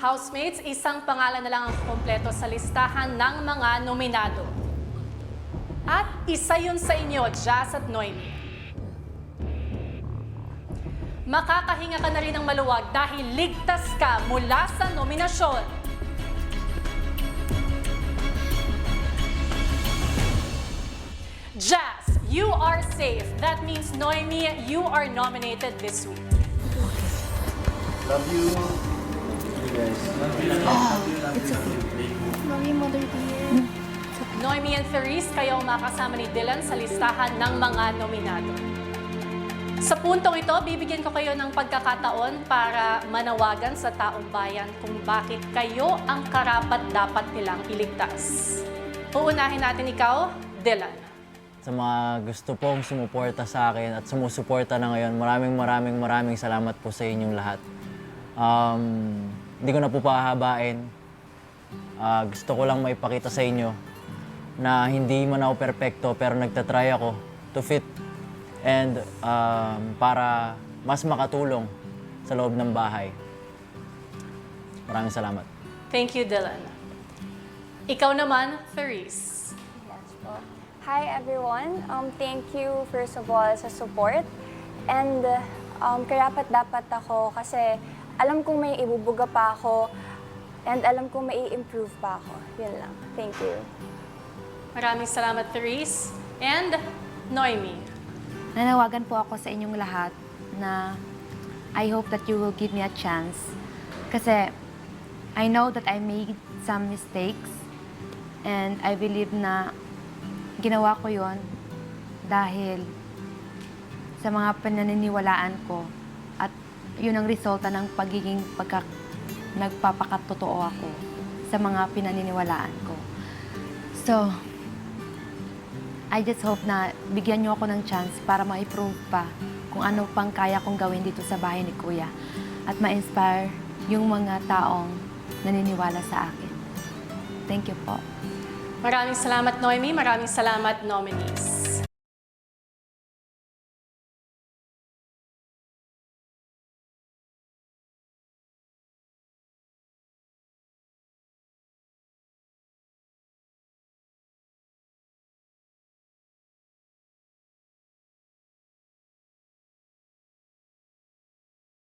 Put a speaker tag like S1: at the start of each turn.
S1: Housemates, isang pangalan na lang ang kumpleto sa listahan ng mga nominado. At isa yun sa inyo, Jazz at Noemi. Makakahinga ka na rin ng maluwag dahil ligtas ka mula sa nominasyon. Jazz, you are safe. That means, Noemi, you are nominated this week.
S2: Love you. You guys.
S3: It's okay. Love you, Mother dear.
S1: Noemi and Therese, kayo ang makasama ni Dylan sa listahan ng mga nominado. Sa puntong ito, bibigyan ko kayo ng pagkakataon para manawagan sa taong bayan kung bakit kayo ang karapat-dapat nilang iligtas. Uunahin natin ikaw, Dylan.
S4: Sa mga gusto pong sumuporta sa akin at sumusuporta na ngayon, maraming salamat po sa inyong lahat. Hindi ko na po pahahabain. Gusto ko lang maipakita sa inyo na hindi man ako perpekto pero nagtatry ako to fit and para mas makatulong sa loob ng bahay. Maraming salamat.
S1: Thank you, Dylan. Ikaw naman, Therese.
S3: Yes po. Hi everyone. Thank you first of all sa support. And karapat-dapat ako kasi alam kong may ibubuga pa ako and alam kong may i-improve pa ako. Yun lang. Thank you.
S1: Maraming salamat, Therese. And Noemi.
S5: Nanawagan po ako sa inyong lahat na I hope that you will give me a chance. Kasi I know that I made some mistakes and I believe na ginawa ko yon dahil sa mga pananiniwalaan ko at yun ang resulta ng pagiging nagpapakatotoo ako sa mga pinaniniwalaan ko. So, I just hope na bigyan niyo ako ng chance para ma-improve pa kung ano pang kaya kong gawin dito sa bahay ni Kuya at ma-inspire yung mga taong naniniwala sa akin. Thank you po.
S1: Maraming salamat, Noemi. Maraming salamat, nominees.